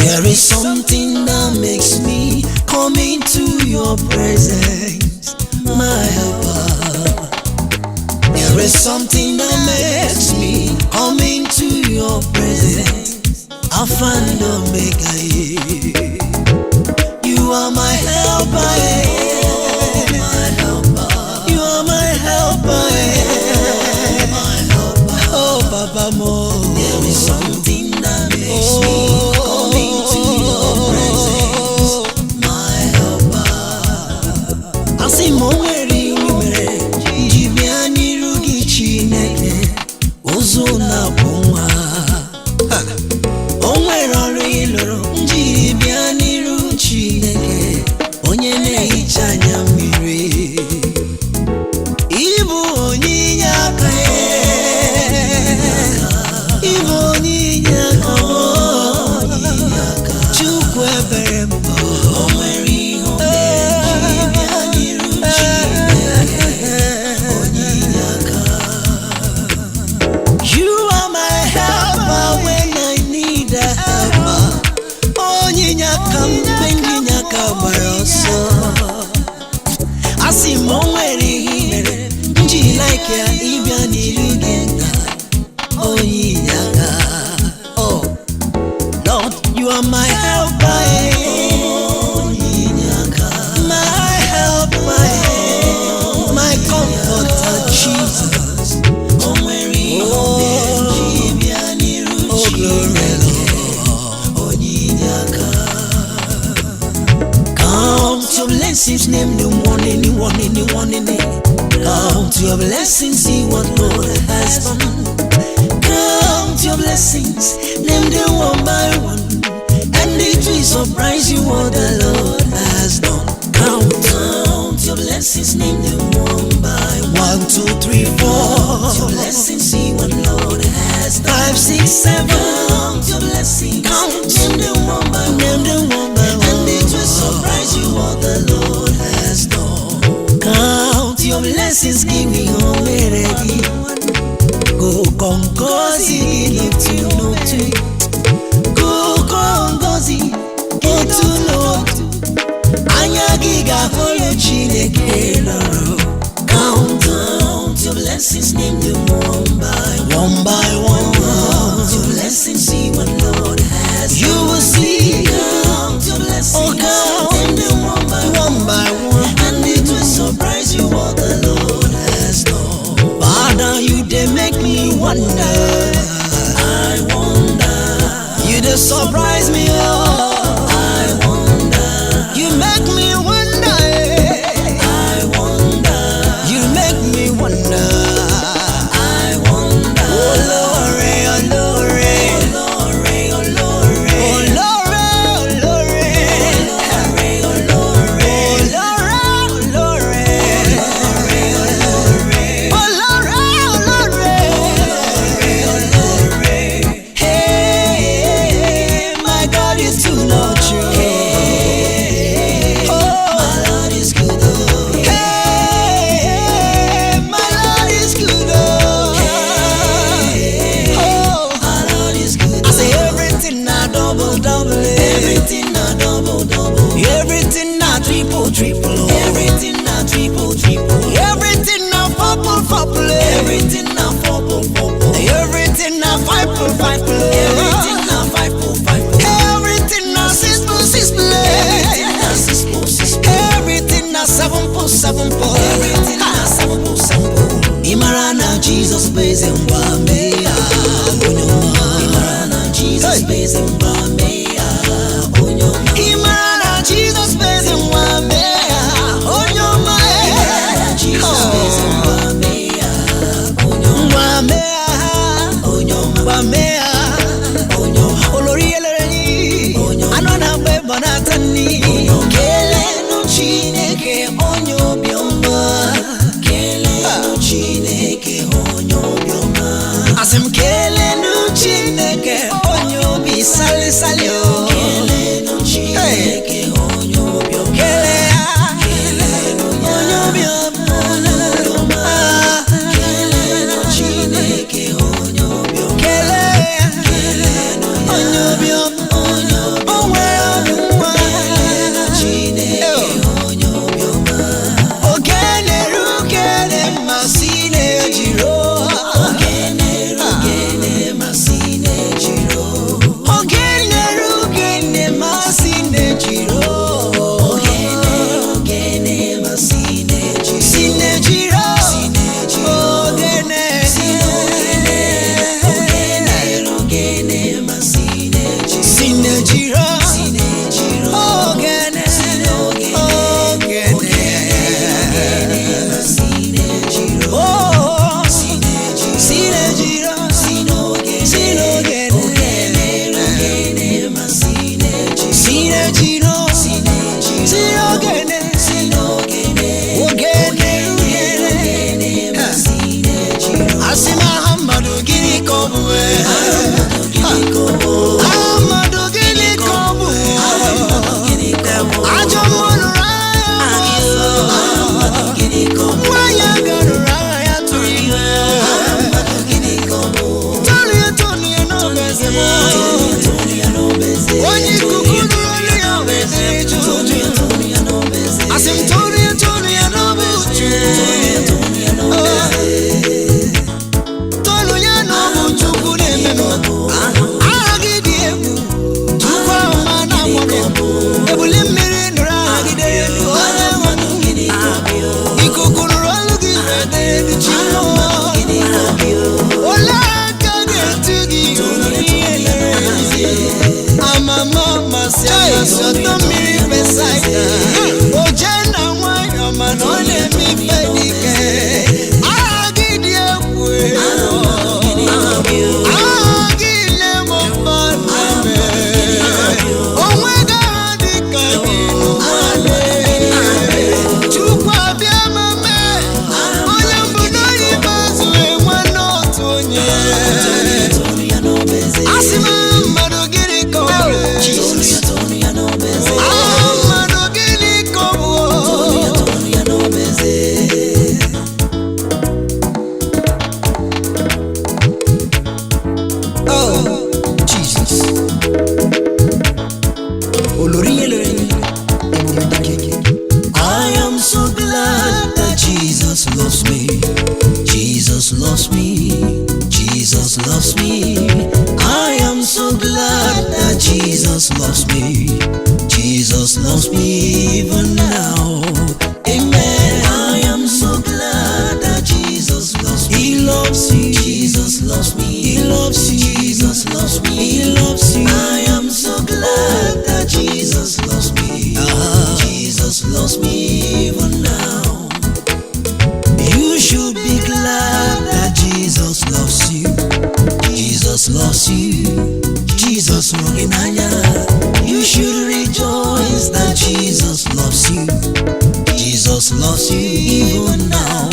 There is something that makes me come into your presence, my helper. There is something that makes me come into your presence, Alpha and Omega. You are my helper, my helper. You are my helper, my helper. Oh, Papa Mo. There is something that makes me come into your presence, my helper. I see more mere Jibiani Rugi Chineke Ozona Puma. Onwere Rilo Jibiani Rugi Chineke Onyene Ichanya Miri Ibu Onyaka Ibu Onyaka Chukwe Berembo Onwere Jibiani Rugi You are my helper when I need a helper. Onyinyaka mbenginyaka baroso. Asi mweri hire nji like ya ibya nirugenda. Onyinyaka. Oh Lord, you are my helper. Onyinyaka. My helper. My comforter, Jesus. Count your blessings, name the one, anyone, anyone, any. Count your blessings, see what Lord has done. Count your blessings, name them one by one, and it will surprise you what the Lord has done. Count your blessings, name them one by one. 1, 2, 3, 4. Count your blessings, see what Lord has done. 5, 6, 7. Count your blessings, count name them one by one, and it will surprise you what the Lord has done. Count your blessings, give me home already. Go concosi, look to go concosi, get to know. Anya giga holo Chineke loro. Count your blessings, name them one by one. Count your blessings, see what Lord has. You will see. Count your blessings, name them one by one, and it will surprise you what the Lord has done. Father, you they make me wonder. I wonder. You they surprise me, oh. I wonder. You make me wonder. I wonder. You make me wonder. I wonder. Oh Lord, oh Lord, oh Lord, oh Lord, oh Lord, oh Lord, oh Lord. Hey, my God is too much. My Lord is good. Hey, my Lord is good. My Lord is good. I say everything I double. Everything I double. Everything I triple. Everything I triple. Everything I fouple. Everything I fouple. Everything I five. Everything I five. Everything I six. Everything I six. Everything I seven. Everything I seven. Imarana Jesus pays in Wamea. Imarana Jesus pays in Wamea. Imarana Jesus pays in Wamea. Onyoma. Imarana Jesus pays in Wamea. Wamea. Olori eleni. Anona beba natani. Kele no Chineke onyo bioma. Kele no Chineke onyo bioma. Asim kele no Chineke onyo bi sali o. Kele no Chineke onyo bioma. Kele no onyo bioma. Kele no Chineke onyo bioma. Kele no onyo bioma. I am so glad that Jesus loves me. Jesus loves me. Jesus loves me. I am so glad that Jesus loves me. Jesus loves me even now. Amen. I am so glad that Jesus loves me. He loves you. Jesus loves me. He loves you. Jesus loves me. He loves you. I am so glad that Jesus loves me. Jesus loves me even now. You should be glad that Jesus loves you. Jesus loves you. Jesus Roginanya. You should rejoice that Jesus loves you. Jesus loves you even now.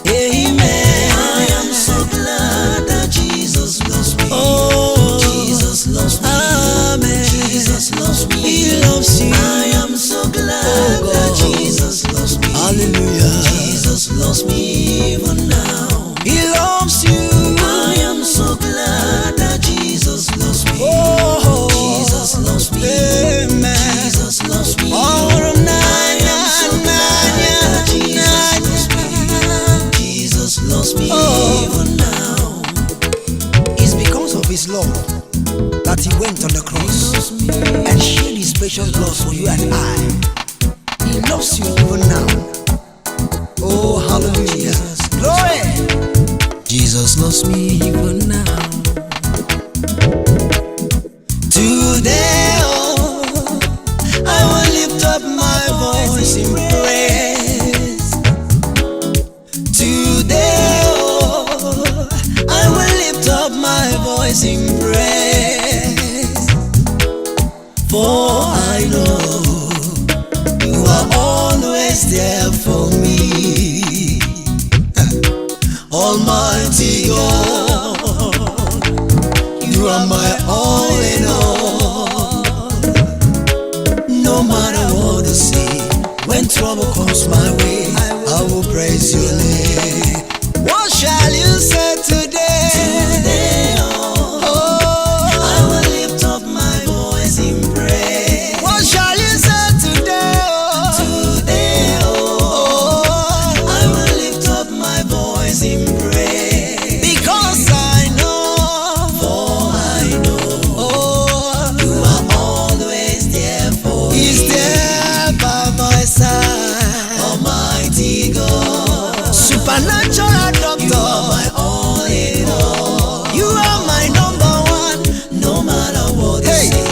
Amen. I am so glad that Jesus loves me. Oh, Jesus loves me. Amen. Jesus loves me. He loves you. I am so glad that Jesus loves me. Hallelujah. Jesus loves me even now. He loves you. I am so glad that Jesus loves me. Oh, Jesus loves me. Amen. Jesus loves me. Oh, I am so glad that Jesus loves me. Jesus loves me even now. It's because of His love that He went on the cross and shed His precious blood for you and I. He loves you even now. Oh, hallelujah. Glory. Jesus loves me even now. Today, oh, I will lift up my voice in praise. Today, oh, I will lift up my voice in praise. For I know You are always there for me. Almighty God, You are my all in all. No matter what I see, when trouble comes my way, I will praise Your name. What shall you say today? Today, oh, I will lift up my voice in praise. What shall you say today? Today, oh, I will lift up my voice in praise. Because I know, for I know, oh, You are always there for me. He's there by my side. Almighty God, supernatural doctor, You are my all in all. You are my number one. No matter what they say,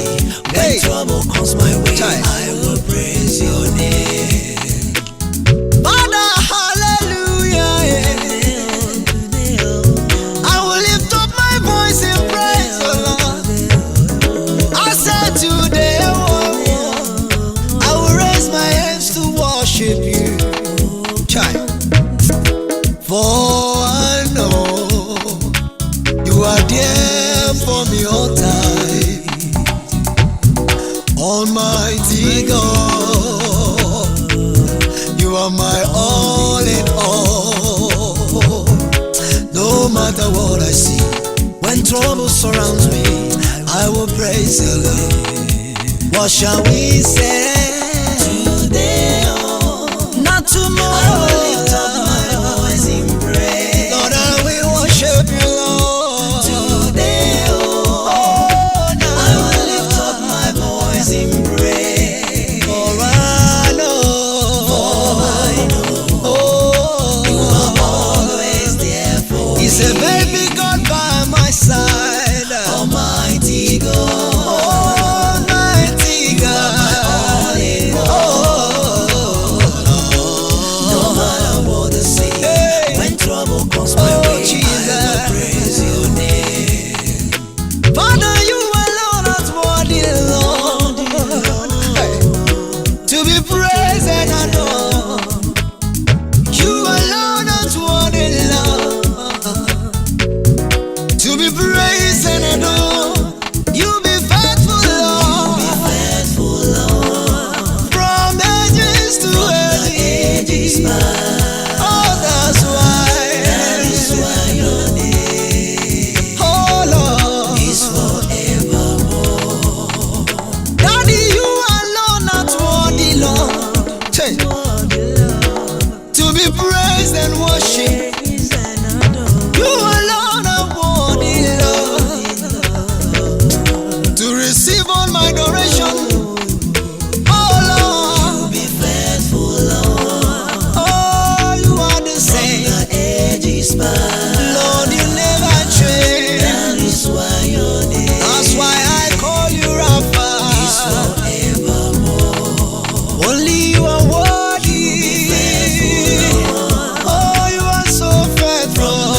when trouble comes my way, I will praise Your name. Father, hallelujah, I will lift up my voice in praise, oh Lord. I said today, oh, I will raise my hands to worship You. Child. For I know You are there for me all time. Almighty God, You are my all in all. No matter what I see, when trouble surrounds me, I will praise Your name. What shall we say? Today, oh, not tomorrow. I will lift up my voice in praise. Lord, I will worship You, Lord. Today, oh, I will lift up my voice in praise. For I know, oh, You are all Say, baby God by my side, Almighty God, Almighty God. No matter what they say, when trouble comes my way, Jesus, I will praise your name. Father, you alone are worthy, Lord, to be praised and adored. You alone are worthy, Lord, to be praised and adored. You be faithful, Lord, from ages to ages. Oh, that's why your name, oh Lord, is forevermore. Daddy, you alone are worthy, Lord, to be praised and worshipped. You alone are worthy, Lord, to receive all my adoration. Oh Lord, you be faithful, Lord. Oh, you are the same. Lord, you never change. That is why your name, that's why I call you Rapha. Is forevermore. Only you are worthy. Oh, you are so faithful,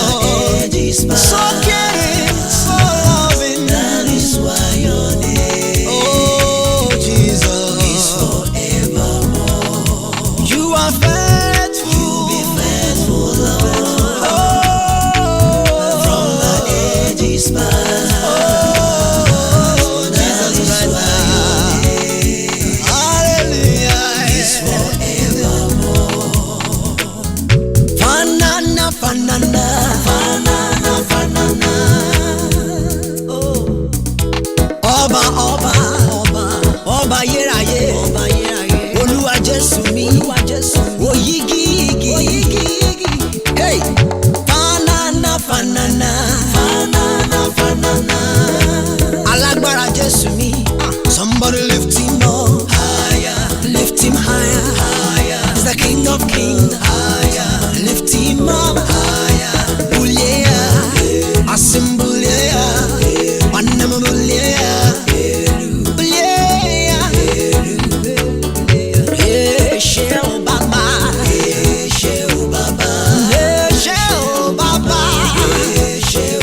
so caring, so loving. That is why your name, oh Jesus, is forevermore. You are faithful. You be faithful, Lord. Oh, from the ages past. Oh, Jesus Christ. Hallelujah. Is forevermore. Fanana, fanana, fanana, fanana. Oh, Ọba, Ọba, Ọba, Ọba yeraye, Ọba yeraye. Olúwa Jésù mi, Olúwa Jésù mi. Oyigi, igi, oyigi, igi. Hey, fanana, fanana, fanana, fanana. Alágbára Jésù mi. Somebody lift him up higher, lift him higher, higher. He's the King of Kings, higher. Lift him up higher. Bulea, Asimbulea, Wanamulea, Bulea, Sheo Baba, Sheo Baba, Sheo Baba, Sheo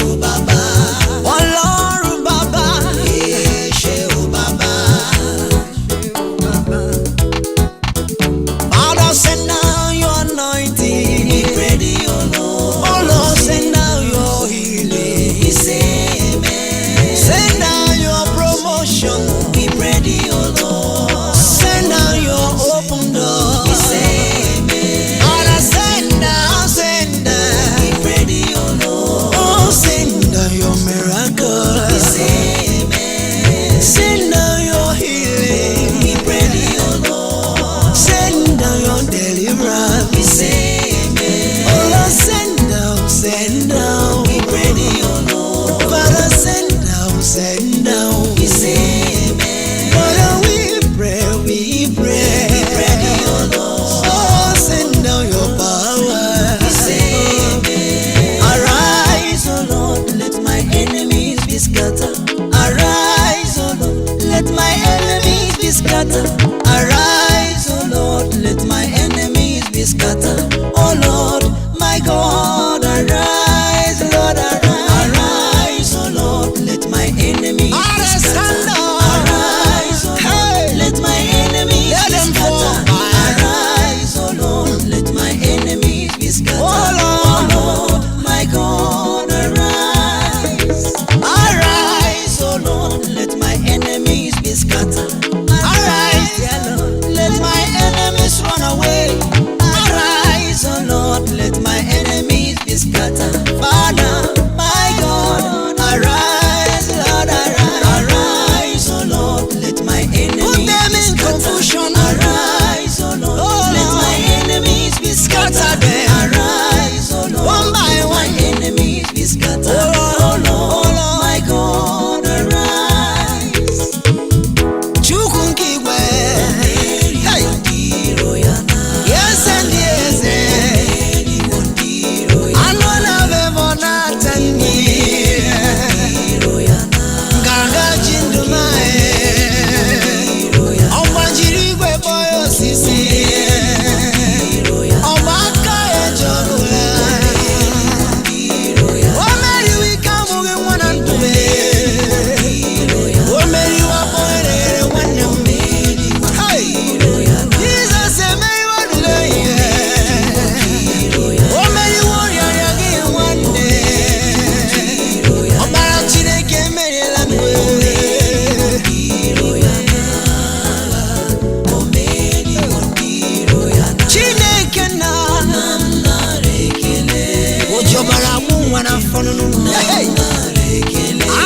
wana fonunu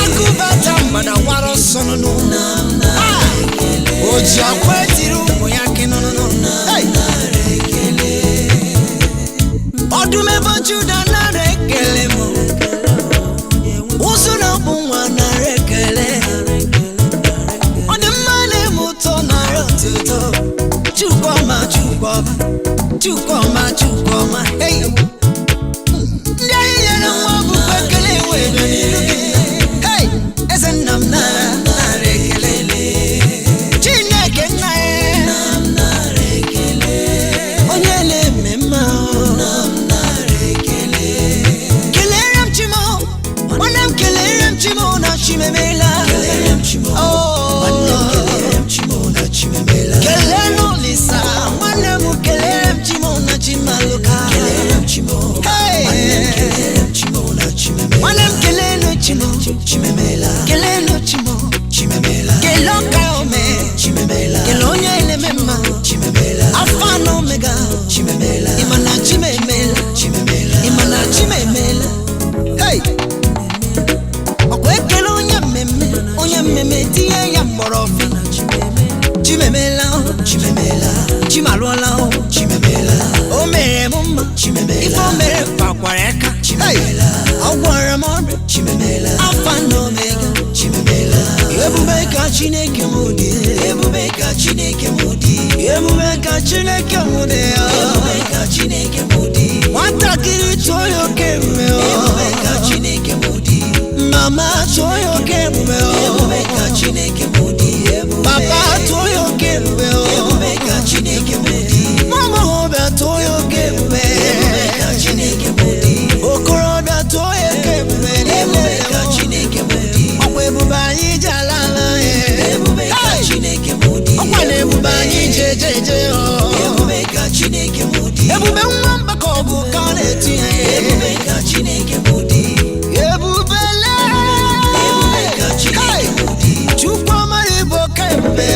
akubata mbada waro sonunu oji akwetiru moyake nono odume bojuda na rekele mo usuna bunwa na rekele odemane muto na rotuto chukoma hey ndaya na wabu bekele wedo ni hey esenam na rekele chineke na rekele onyele mema na rekele kelerem chimo wanam kelerem chimo na chimemela kelerem chimo wanam kelerem chimo na chimemela keleno lisa wanam kelerem chimo na chimaluka kelerem chimo wanam kelerem chimo na chimemela wanam keleno chimo chimemela keleno chimo chimemela keloka ome chimemela kelonya ile mema chimemela alpha and omega chimemela imana chimemela chimemela imana chimemela hey okwekelo onya meme tie ya mborofi chimemela chimemela chimalwala chimemela o mere mumma chimemela ifo mere pakwareka chimemela awara mombe chimemela alpha and omega chimemela ebubeka chineke mudi ebubeka chineke mudi ebubeka chineke mudi ebubeka chineke mudi watakiri toyo kembe ebubeka chineke mudi mama toyo kembe ebubeka chineke mudi papa toyo kembe ebubeka chineke mudi mama hobe toyo kembe ebubeka chineke mudi okoroda toyo kembe ebubeka chineke mudi okwebubanyi jalala ebubeka chineke mudi okwebubanyi jejeje ebubeka chineke mudi ebube mwamba kobu kaneti ebubeka chineke mudi ebubele ebubeka chineke mudi chukwa maribo kembe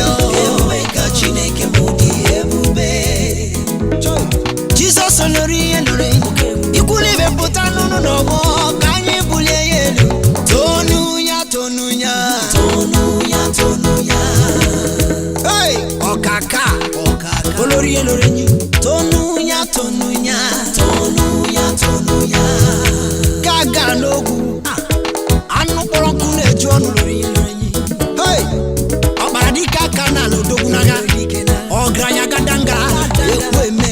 ebubeka chineke mudi ebube Jesus olori elore ikulebe putanu no mo kanyi bule yelu tonunya hey okaka olori elore nyi tonunya gaga nogu anu poroku na-eju onu lori elore nyi hey obaradika kana lodogu naga ogranya gadanga ekweme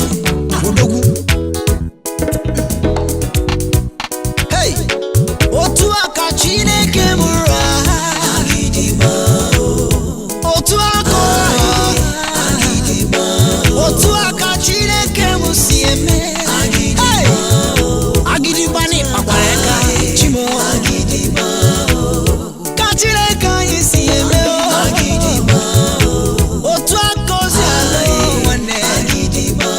odogu hey otu aka chineke mura agidiba otu aka agidiba otu aka chineke musieme agidiba ni pakwareka chimo agidiba ka chineke isieme agidiba otu aka ozi ala wane agidiba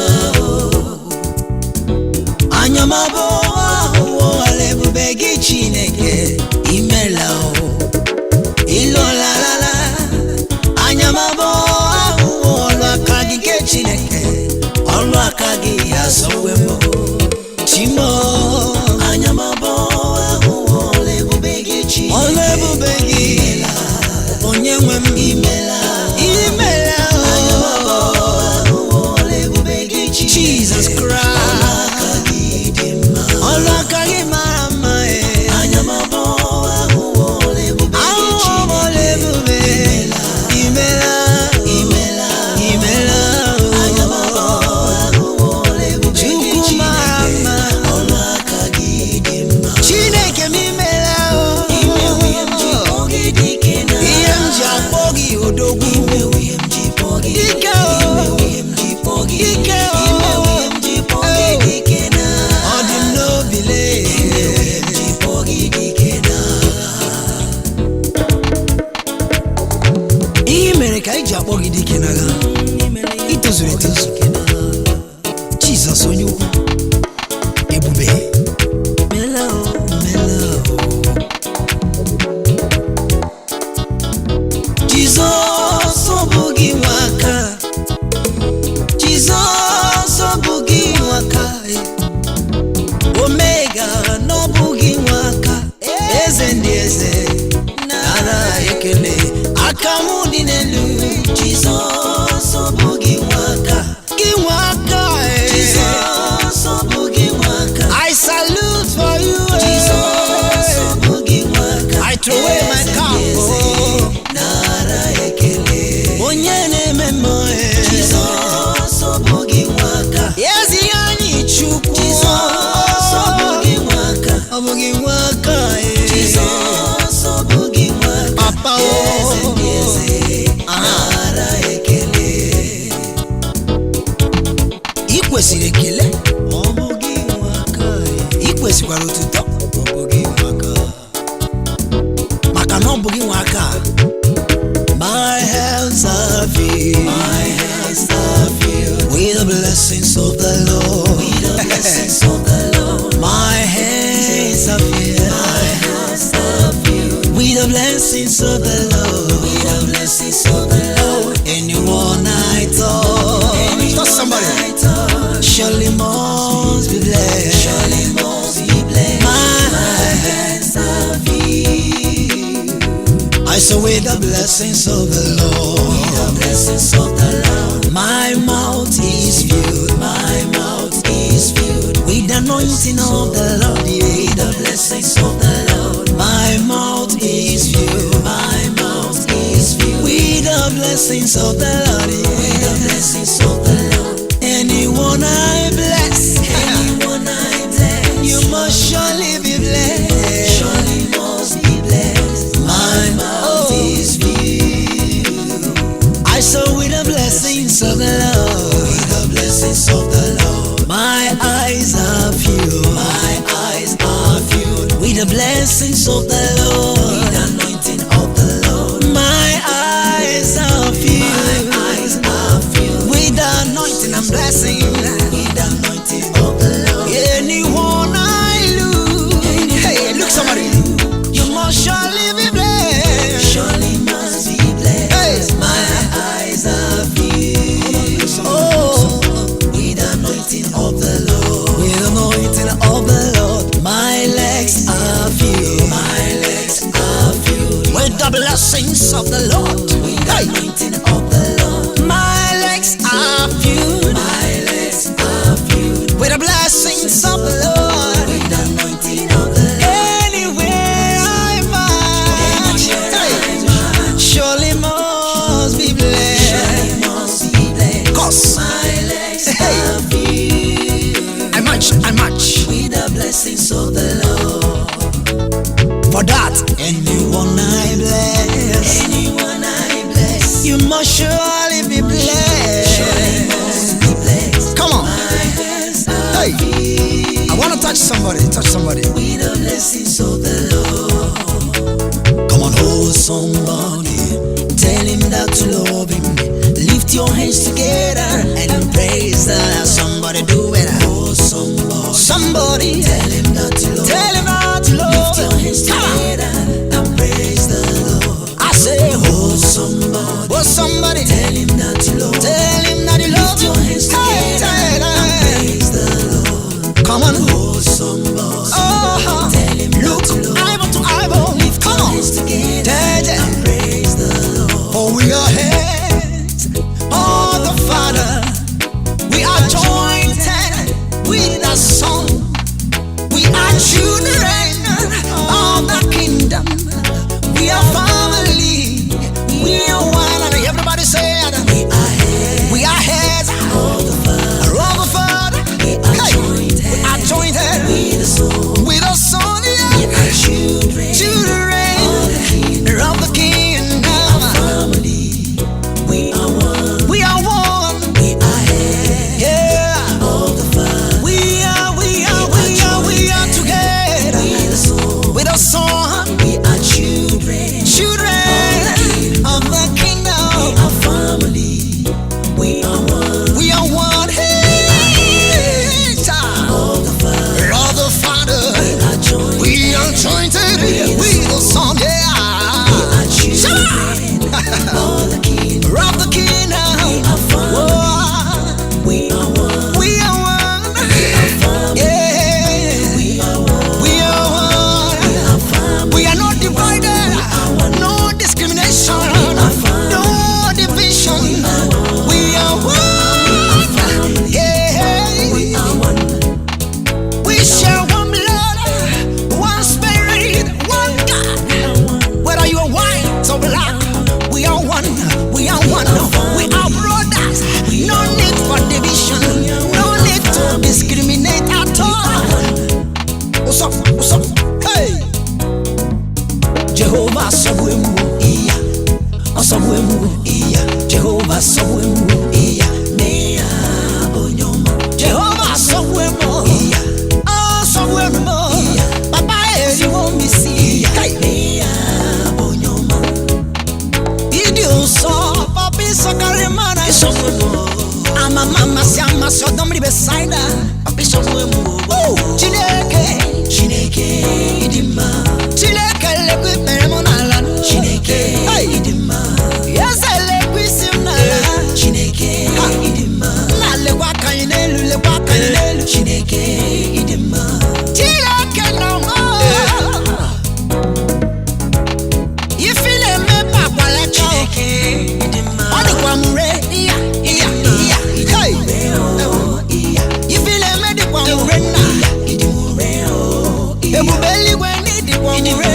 anyamabo alebubegi chineke imela ilolalala anyamabo olwakagi ke chineke olwakagi yasowemo chimo anyamabo olebubegi chineke olebubegi onyenwe imela anyamabo olebubegi chineke Jesus Christ olwakagi mama anyamabo olebube imela anyamabo chukwu mama olwakagi chineke mimela ihe mji akpọgị odogwu ike Jesus onye ukwu ebube Jesus obugi waka Jesus obugi waka Omega no bugi Akamudi nelu Jesus obugi waka. Giwaka Jesus obugi waka. I salute for you Jesus obugi waka. I throw away my cup. Nara ekele. Onyene memo Jesus obugi waka. Yes yani chuku Jesus obugi waka. Obugi waka Jesus obugi waka. Papa ikwesịrị ekele obugi waka. Ikwesịkwara otuto obugi waka. Maka na obugi waka. My hands are filled. My hands are filled with the blessings of the Lord. With the blessings of the Lord. My hands are filled. My hands are filled with the blessings of the Lord. With the blessings of the Lord. Anyone I touch, touch somebody. Surely must be blessed. Surely must be blessed. My hands are filled. I saw with the blessings of the Lord. With the blessings of the Lord. My mouth is filled. My mouth is filled with the anointing of the Lord. With the blessings of the Lord. My mouth is filled. My mouth is filled with the blessings of the Lord. With the blessings of the Lord. Anyone I bless, anyone I bless, you must surely be blessed. Surely must be blessed. My mouth is filled. I saw with the blessings of the Lord. With the blessings of the Lord. My eyes are filled. My eyes are filled with the blessings of the Lord. With the anointing of the Lord. My eyes are filled. My eyes are filled with the anointing and blessing. With the anointing of the Lord. Anyone I lose, hey, look somebody, you must surely be blessed. Surely must be blessed. Hey. My eyes are filled. Oh, with the anointing of the Lord. With the anointing of the Lord. My legs are filled. My legs are filled with the blessings of the Lord. With the anointing of the Lord. My legs are filled. My legs are filled with the blessings of the Lord. With the anointing of the Lord. Anywhere I find, surely must be blessed. Surely must be blessed. 'Cause my legs are filled. I match with the blessings of the Lord. For that, anyone I bless, anyone I bless, you must surely be blessed. Surely must be blessed. Come on. My hands are hey, filled. I want to touch somebody. Touch somebody. With the blessings of the Lord. Come on, hold somebody. Tell him that you love him. Lift your hands together and praise the Lord. Somebody do it. Hold somebody. Somebody. Tell him that you love him. Tell him that you love him. Lift your hands together and praise the Lord. I say, hold somebody. Hold somebody. Tell him that you love him. Tell him that you love him. Lift your hands together and praise the Lord. Come on, hold somebody. Oh, tell him look eyeball to eyeball. Lift your hands together and praise the Lord. For we are hands of the Father. We are joined with the Son. We are Hey, Jehovah Sabuemu, iya. Sabuemu, iya. Jehovah Sabuemu, iya. Mea Onyoma. Jehovah Sabuemu, iya. Sabuemu, iya. Papa eri won mi si. Hey, Mea Onyoma. Idio so, papi so karimana Sabuemu. Ama mama si ama so domri beside papi Sabuemu. Oh, Chineke, idima. Chineke lekwi peremona. Chineke, idima. Yes, I lekwi simna. Chineke, idima. Na lekwa kainelu, lekwa kainelu. Chineke, idima. Chineke no more. You feel me, Papa? Chineke, idima. Odi kwa mure, iya. Hey, you feel me, di kwa mure na. Ebubeli weni di kwa mure.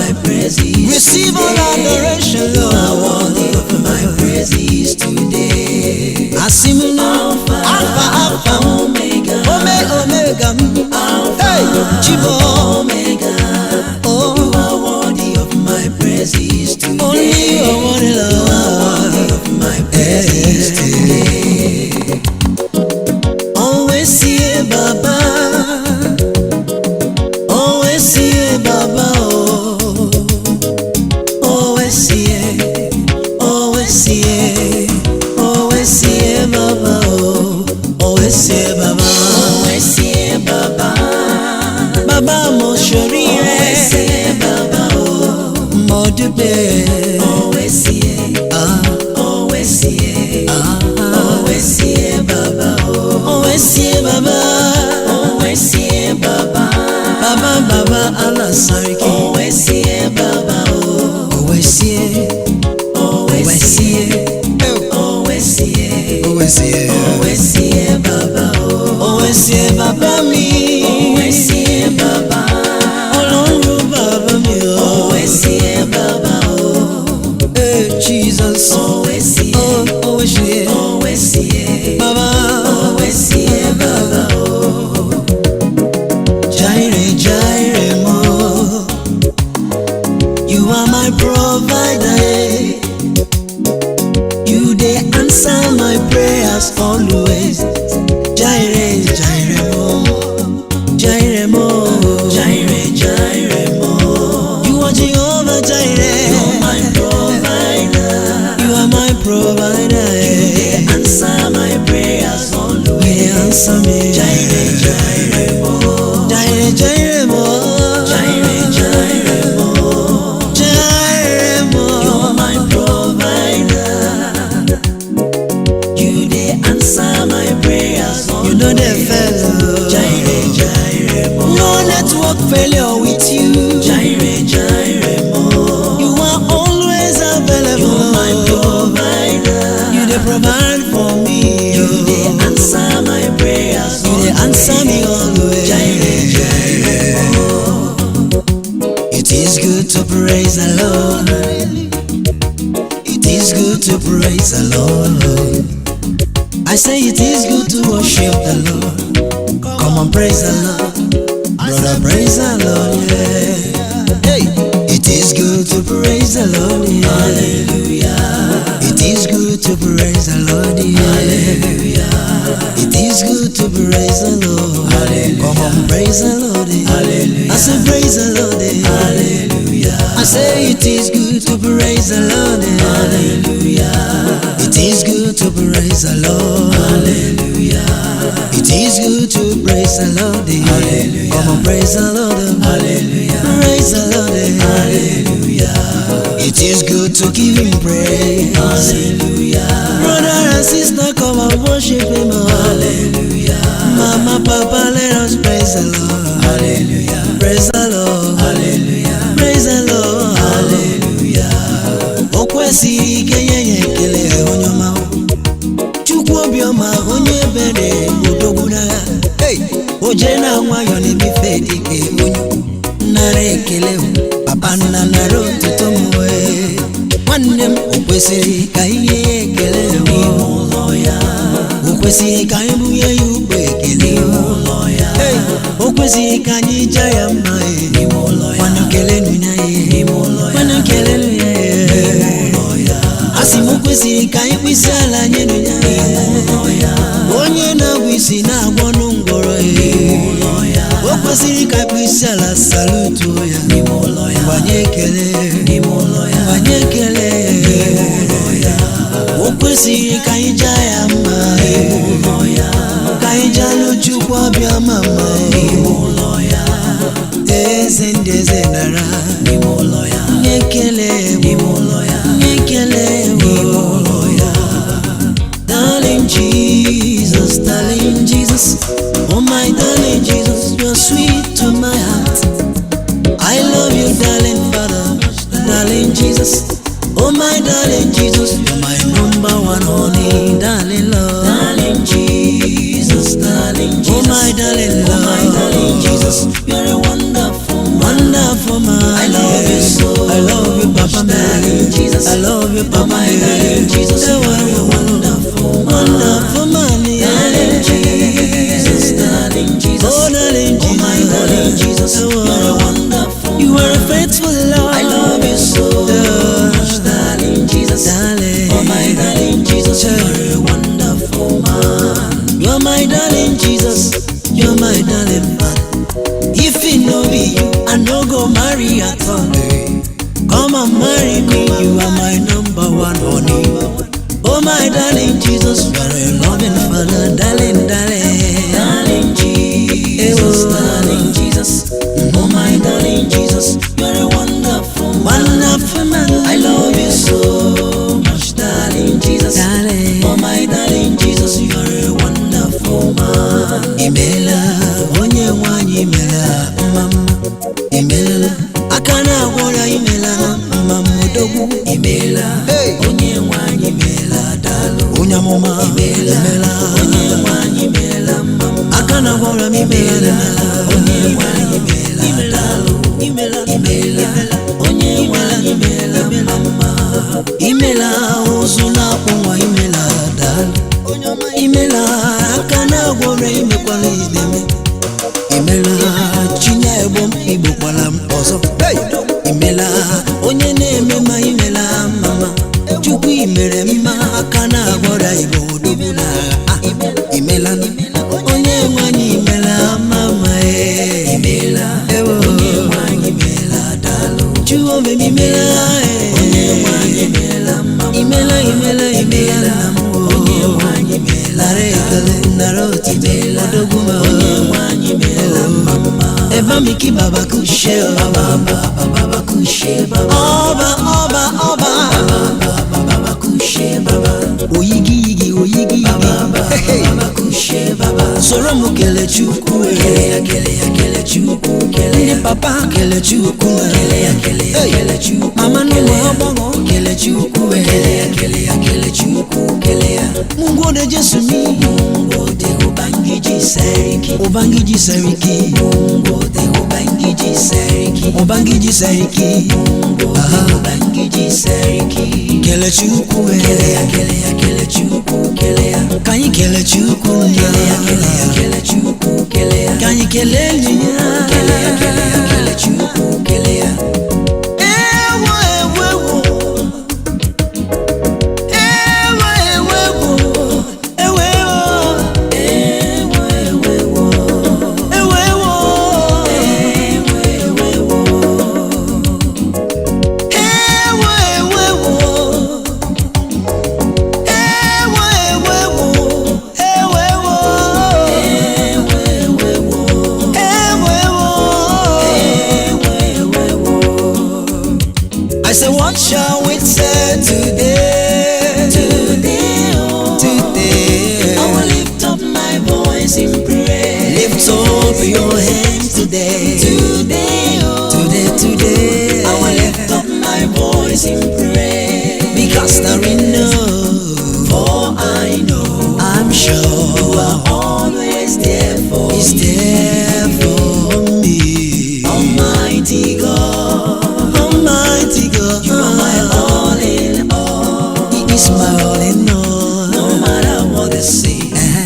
Receive all adoration, Lord. Omega. Oh, you are worthy of my praises today. Only you are worthy, Lord. You are worthy of my praises today. Always see Baba. Always see Baba. Oh, always see. Always see. Always see Baba. Oh, always see Baba. Always see Baba. Baba mo shorire. Always see Baba. Oh, mo dupe. Always see. Always see. Always see Baba. Always see Baba. Always see Baba. Baba Baba Allah sariki. Always see Baba. Always see. Always see. Always see. Always see. Always see Baba. Always see Baba me. Always see Baba. Olorun Baba mi. Always see Baba. Hey Jesus. Always see. Always see. Always see Baba. Always see Baba. Jaire Jaire mo. You are my provider. You dey answer my prayers always. Jaire Jaire mo. Jaire mo. Jaire Jaire mo. You are Jehovah Jaire. You are my provider. You are my provider. You dey answer my prayers always. You dey answer me. Jaire Jaire mo. Jaire Jaire mo. Jaire Jaire mo. Jaire mo. You are my provider. You dey answer my prayers always. You know the fellow. Jaire Jaire mo. No network failure with you. Jaire Jaire mo. You are always available. You are my provider. You dey provide for me. You dey answer my prayers. You dey answer me always. Jaire Jaire mo. It is good to praise the Lord. It is good to praise the Lord. I say it is good to worship the Lord. Come on, praise the Lord. Brother, praise the Lord, yeah. Hey, it is good to praise the Lord, yeah. Hallelujah. It is good to praise the Lord, yeah. Hallelujah. It is good to praise the Lord. Hallelujah. Come on, praise the Lord, yeah. Hallelujah. I say praise the Lord, yeah. Hallelujah. I say it is good to praise the Lord, yeah. Hallelujah. It is good to praise the Lord. Hallelujah. It is good to praise the Lord. Hallelujah. Come on, praise the Lord. Hallelujah. Praise the Lord. Hallelujah. It is good to give Him praise. Hallelujah. Brother and sister, come and worship Him. Hallelujah. Mama, Papa, let us praise the Lord. Hallelujah. Praise the Lord. Hallelujah. Praise the Lord. Hallelujah. Okwesi kenye kele onyoma. Chukwu obioma onye bere odoguna. Hey, ojena nwayo ni bife dike onyu. Nare ekele papa nna nare otuto mwe. Nwanne m okwesiri ka ihe ekele n'ụlọ ya. Okwesiri ka anyị bunye ya ugbo ekele n'ụlọ ya. Hey, okwesiri ka anyị jaa ya mma n'ụlọ ya. Nwanne kele nunya ya n'ụlọ ya. Nwanne kele nunya ya. Asị m okwesiri ka anyị kpịsị ala nye nunya ya. Onye na-agwụ isi na-agwọ n'ngwọrọ ya. Okwesiri ka kpịsị ala salutu ya. Gbanye ekele. Gbanye ekele. Okwesiri ka anyị jaa ya mma. Ka anyị jaa n'Chukwu ọbịa mama. Eze ndị eze nara. Nye ekele. Nye ekele. Darling Jesus, darling Jesus, oh my darling Jesus, you're sweet to my heart. I love you, darling Father, darling Jesus, oh my darling Jesus, you're my number one honey, darling Lord. Darling Jesus, oh my darling Lord, oh my darling Jesus, you're a wonderful man. Wonderful man. I love you so. I love you, Papa, darling Jesus. I love you, Papa, my darling Jesus. You are a wonderful man. Wonderful man, darling Jesus, darling Jesus. Oh, darling Jesus, oh my darling Jesus. Jesus. You're a wonderful. You are a faithful Lord. I love you so much, darling Jesus. Darling. Oh my darling Jesus, you're a wonderful man. You're my darling Jesus. You're my darling man. If it no be you, I no go marry at all. Come and marry me, you are my number one honey. Oh my darling Jesus, you are a loving father, darling, darling, darling Jesus, darling Jesus. Oh my darling Jesus, you are a wonderful man. I love you so much, darling Jesus, darling. Oh my darling Jesus, you are a wonderful man. Imela, onye wanyi imela, mama, imela. Akana wora imela, mama mudogu imela, onye wanyi imela dalu, onya mama imela, onye wanyi imela mama. Akana wora imela, onye wanyi imela dalu, imela, onye wanyi imela mama. Imela uzuna kwa imela dalu, imela akana wora imekwala ideme. Imela chinya ebom ibo kwala mposo. Imela onye na-eme ma imela mama. Chukwu imere mma akana agwara ibo dubula. Imela onye nwanyi imela mama imela onye nwanyi imela dalu. Chuo me imela onye nwanyi imela mama. Imela onye nwanyi imela rekale naroti imela doguma onye nwanyi imela mama. Eva miki baba kushe baba kushe baba baba kushe baba oyigi baba kushe baba soro mu kele Chukwu kele Chukwu kele papa kele Chukwu kele Chukwu mama no obogo kele Chukwu kele Chukwu kele Mungu de Jesu mi Mungu de ubangiji seriki Mungu de ubangiji seriki Mungu de ubangiji seriki kele Chukwu kele Chukwu kele kanyi kele Chukwu kele Chukwu kele kanyi kele linya kele Chukwu kele what shall we say today? Today, I will lift up my voice in prayer. Lift up your hands today. Today, I will lift up my voice in prayer. Because I know, I'm sure you are always there for me. Almighty God. You are my all in all. He is my all in all. No matter what they say,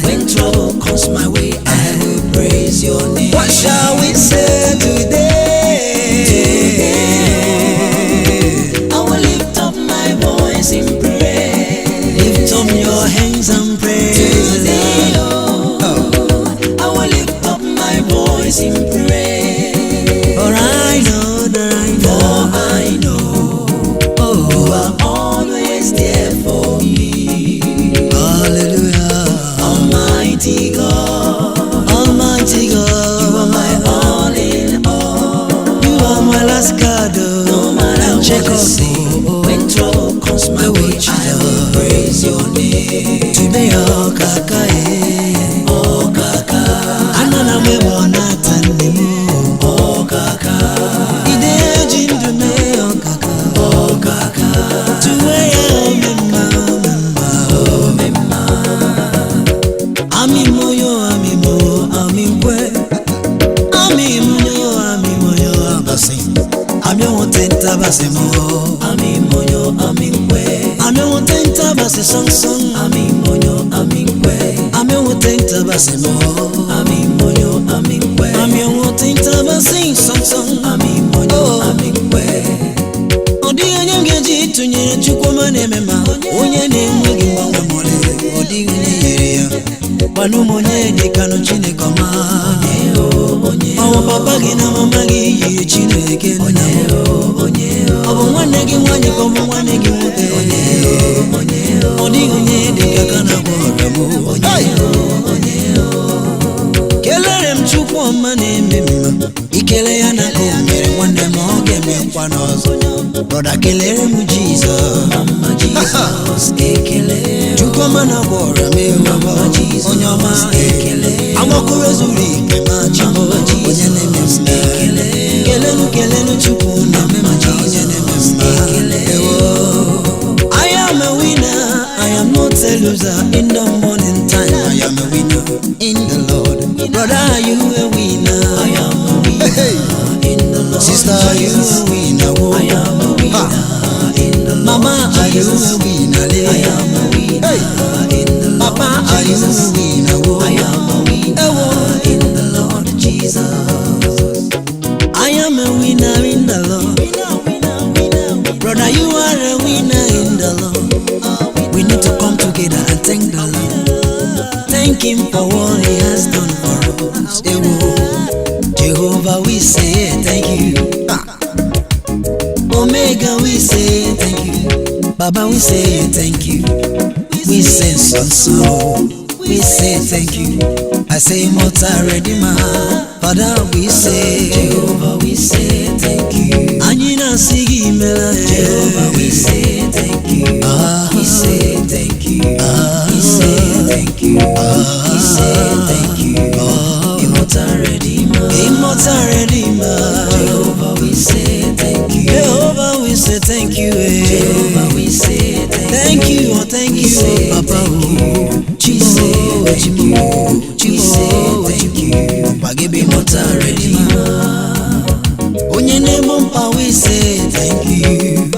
when trouble comes my way, I will praise your name. What shall we say today? I will lift up my voice in prayer. Lift up your hands and pray. Today, I will lift up my voice in prayer. For I know. You are always there for me. Hallelujah. Almighty God. You are my all in all. You are my last God. No matter what I say, when trouble comes my way, I will praise your name. Today, oh kaka, oh kaka. Anana me wana tanimo, oh kaka. Ide jindu me, oh kaka, oh kaka. I'm never sing song. Odi onye ngeji tunyere Chukwuma na-emema onye na-enweghị mgbanwe mole odi onye yere ya kwanu monye dikano Chineke ọma papa gị na mama gị yiri Chineke ọ bụ nwanne gị nwanyị ka ọ bụ nwanne gị nwoke odi onye dịka kana kelere m Chukwuma na-eme mma ikele ya na ka o mere nwanne m ọ ga-emekwa n'ọzọ brother kelere m Jesus mama Jesus ekele Chukwuma na gwọrọ m onye ọma ekele agbakụrụ zuru ike ma chimo onye na-eme mma kelenu Chukwu na mema onye na-eme mma I am a winner, I am not a loser. In the morning time I am a winner in the Lord. Brother, are you a winner? I am a winner in the Lord. Sister, are you a winner? I am a winner in the Lord. Mama, are you a winner? I am a winner in the Lord. Papa, are you a winner? I am a winner in the Lord Jesus. I am a winner in the Lord. Brother, you are a winner in the Lord. We need to come together and thank the Lord. Thank Him for what He has done for us. Jehovah, we say thank you. Omega, we say thank you. Baba, we say thank you. We say so. We say thank you. I say Immortal Redeemer. Father, we say Jehovah, we say thank you. Anina sigi mela Jehovah, we say thank you. We say thank you. We say thank you. We say thank you. Immortal Redeemer. Immortal Redeemer. Jehovah, we say thank you. Jehovah, we say thank you. Jehovah, we say thank you. Thank you, Papa. Chibo, thank you. Forgive me, Immortal Redeemer. Onye name mpa, we say thank you.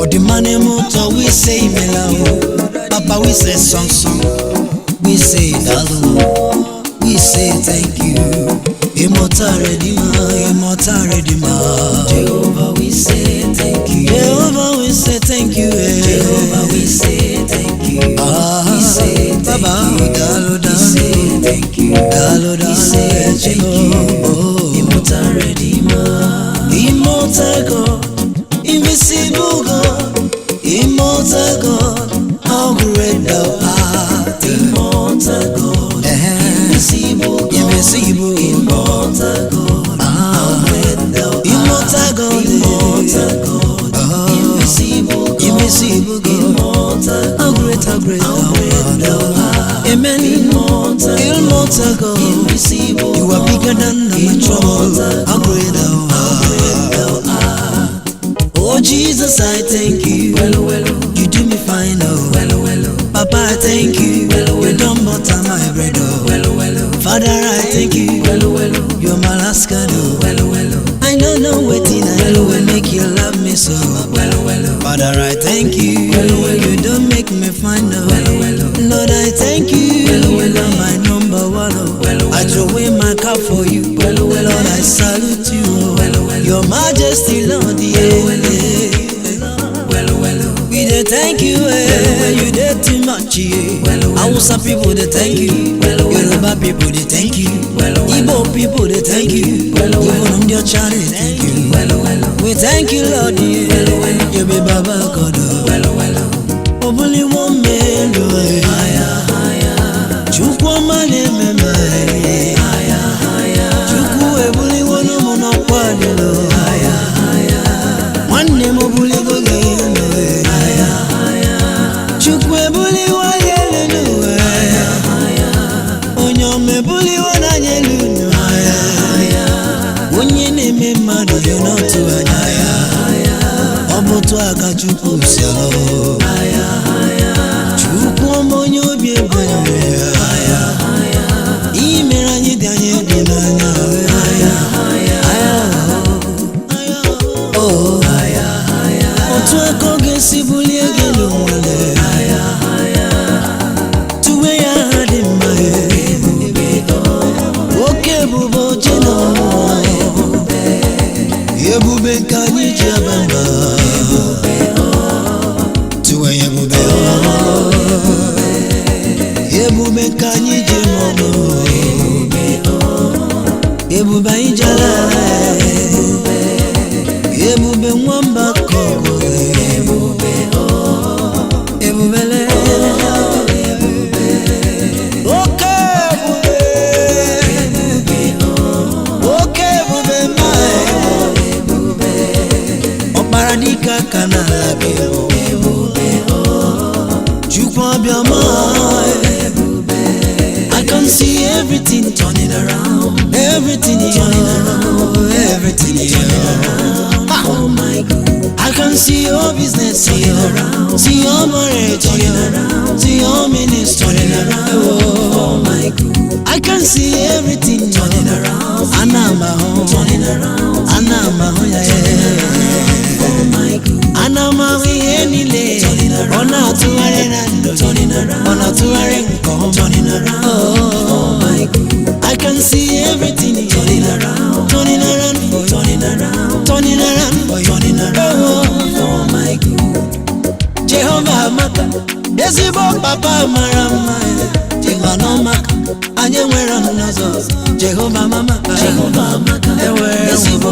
Odimane moto, we say melao. Papa, we say song. We say dalo. We say thank you. Immortal Redeemer, Immortal Redeemer. Jehovah, we say thank you. Jehovah, we say thank you. Jehovah, we say thank you. We say thank you. We say thank you. We say thank you. Immortal Redeemer. Immortal God, invisible God, immortal God, how great thou art. Immortal God, invisible God, immortal God, how great thou art. Immortal God, invisible God, immortal, how great thou art. Amen. Immortal God, invisible, you are bigger than my trouble. How great thou art. Oh Jesus, I thank you. You do me fine, oh. Papa, I thank you. You don't butter my bread, oh. Father, I thank you. You're my last card, oh. I don't know waiting, I will make you love me so. Father, I thank you. You don't make me find out. Lord, I thank you. You're my number one. I throw away my cup for you. Lord, I salute you. Your Majesty, Lord, we dey thank you. You did too much. Hausa people, they thank you. Yoruba people, they thank you. Igbo people, they thank you. Even your child, they thank you. We thank you, Lord. You be Baba God. Only one man do it. Chukwuma na-ememe. Chukwu ebuli wono mono kwadelo. Nwanne m obuli goge eme. Chukwu ebuli wayele nuwe. Onye omebuli wananyelu nuwe. Onye na-eme mmadụ ya n'otu anya. Ọ bụ otu aka Chukwu si alụ. Chukwuma onye obi ebere. Imere anyị dị anyị dị n'anya. Otu aka ọ ga-esi bulie gị elu nwale. Tuwe ya ha dị mma. Oke ebube oche na ọmụmụ. ebubele. Oke ebube, ọkpara dike aka n'ala gị. Chukwu abịama. I can see everything turning around, everything turning around, everything turning around. Oh my God. I can see your business turning around, see your marriage turning around, see your ministry turning around. Oh my God. I can see everything turning around. Anama home turning around, Anama home yeah. Oh my God. Anama yenile turning around, Ona tuarena turning around, Ona tuarenko turning around. Oh my God. I can see everything turning around, turning around, turning around, turning around, turning around. Oh my God. Jehovah Maka, Yesibo Papa Marama, Jehovah no Maka, Anye nwere nnazo. Jehovah Mama, Jehovah Maka, Yesibo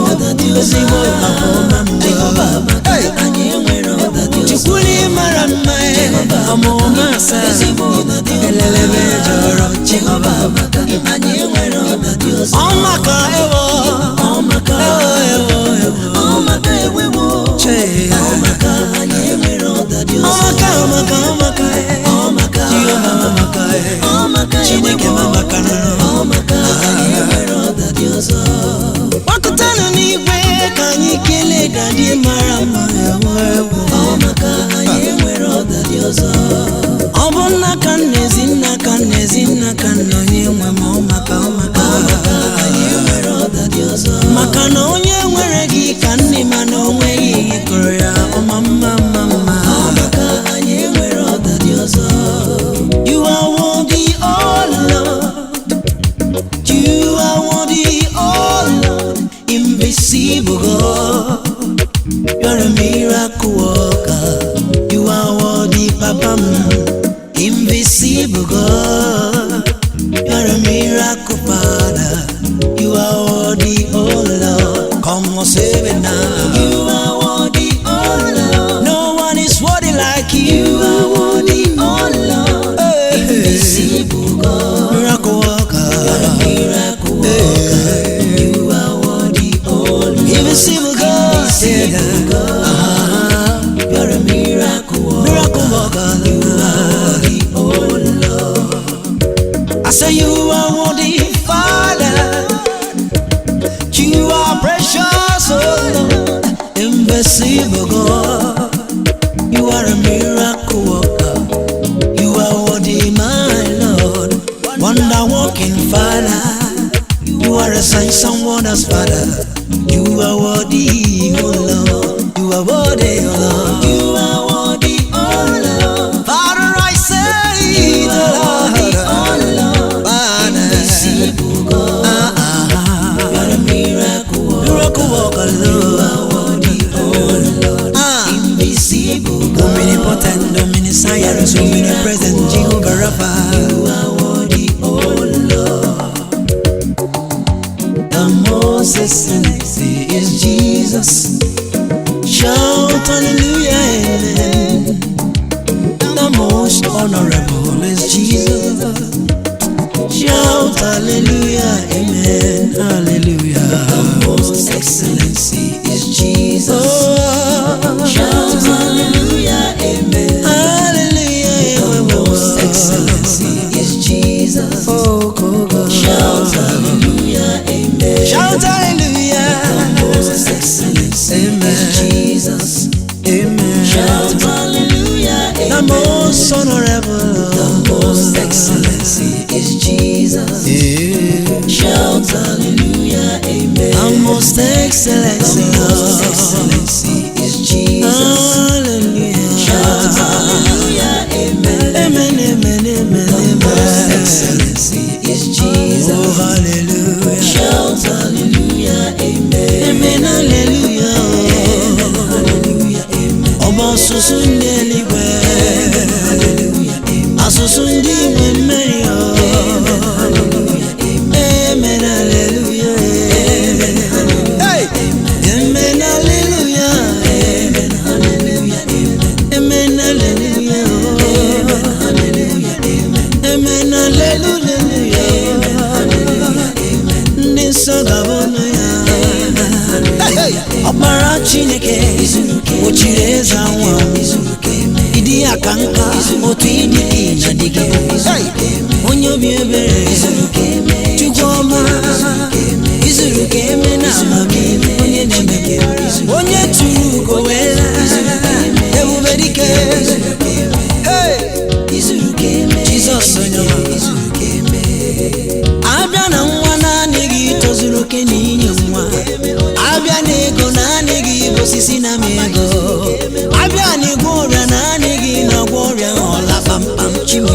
Papa Mama, Jehovah Maka, Anye nwere nnazo. Chukuli Marama, Amo Masa, Elelebe Joro, Jehovah Maka, Anye nwere nnazo. Oh Maka ewo, oh Maka ewo, oh Maka ewo, che, oh Maka Anye nwere nnazo. Oh Maka, oh Maka, oh Maka, oh Maka, Jehovah Maka, oh Maka, Chineke Maka, oh Maka Anye nwere nnazo. Wakutana n'igwe ka anyị kelee Daddy Marama ewo. Oh Maka Anye nwere nnazo. Ọ bụ nna ka nnezi nna ka nnezi nna ka nna onye nwe m. Oh Maka, oh Maka Anye nwere nnazo. Maka na onye nwere gị ka nne ma na onweghị ihe kụrụ ya. Ọma mma mma mma. Oh Maka Anye nwere nnazo. You are worthy, oh Lord. You are worthy, oh Lord. Invisible God. You're a miracle worker. You are worthy, Papa. Invisible God. You're a miracle Father. You are worthy, oh Lord. Come on, save it now. You are worthy, oh Lord. No one is worthy like you. You are worthy, oh Lord. Invisible God. Miracle worker. You're a miracle worker. You are worthy, oh Lord. Invisible God. Invisible God. You're a miracle worker. Miracle worker. You are worthy, oh Lord. I say you are worthy, Father. You are precious, oh Lord. Invisible God. You are a miracle worker. You are worthy, my Lord. Wonder walking Father. You are a signs and wonders Father. You are worthy, oh Lord. You are worthy, oh Lord. You are worthy, oh Lord. Father, I say, you are worthy, oh Lord. Father, invisible God. You are a miracle worker. Miracle worker, Lord. You are worthy, oh Lord. Invisible God. Omnipotent, omniscient, omnipresent, Jehovah Rapha. You are worthy, oh Lord. The most excellency is Jesus. Shout hallelujah, amen. The most honorable is Jesus. Shout hallelujah, amen, hallelujah. The most excellency is Jesus. Oh, shout hallelujah, amen, hallelujah. The most excellency is Jesus. Oh, God. Shout hallelujah, amen. Shout hallelujah. The most excellency is Jesus. Amen. Shout hallelujah, amen. The most honorable, the most excellency is Jesus. Yeah. Shout hallelujah, amen. The most excellency, the most excellency is Jesus. Hallelujah. Shout hallelujah, amen. Amen, amen, amen. The most excellency is Jesus. Oh, hallelujah. Shout hallelujah, amen. Amen, hallelujah. Amen, hallelujah, amen. Oba susunde liwe. Amen, hallelujah, amen. Asusundi mwemeyo. Amen, hallelujah, amen. Amen, hallelujah. Amen, hallelujah, amen. Amen, hallelujah. Amen, hallelujah, amen. Amen, hallelujah. aka otu ịdị na dị gị onye obi ebere Chukwuma izuru ka eme na amamihe onye na-eme onye tụrụ ugo wee ebube dike Jizọs onye abịa na nwa naanị gị tozuru oke na inye nwa abịa na ego naanị gị bụ osisi na ego abịa na igwe ọrịa naanị gị na ọgwọ ọrịa ọla kpamkpam Chimu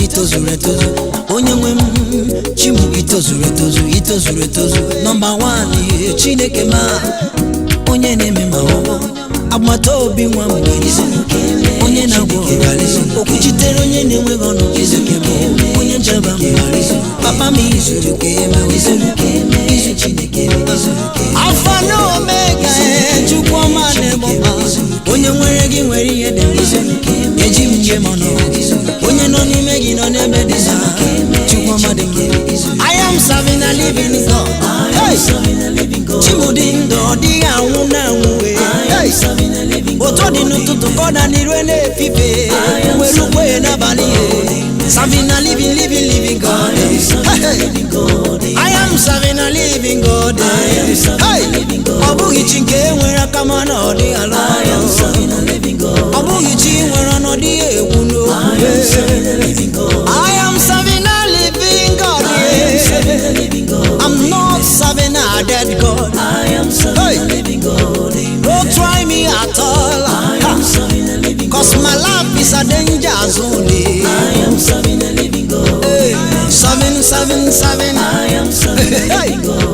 itozuru etozu onye nwe m Chimu itozuru etozu nọmba 1 Chineke ma onye na-eme ma ọ agbata obi nwa m onye na-agwọ ọrịa okwuchitere onye na-enweghị ọnụ onye njaba papa m izuru ka eme izu Chineke Alfa na Omega Chukwuma na-egbo onye nwere gị nwere ihe dị mma eji m njem ọnụ onye nọ n'ime gị nọ n'ebe dị Chukwuma dị I am serving a living God Chimu dị ndụ ọ dịghị anwụ na anwụ otu dị n'ụtụtụ ka ọ na n'ire na-efife nwere ukwe n'abalị serving a living God I am serving a living God ọ bụghị chi nke nwere aka mana ọ dị ala ọ bụghị chi nwere ọnọdụ egwu n'okwu I am serving a living God I'm not serving a dead God don't try me at all cause my life is a danger zone I am serving a living God serving I am serving a living God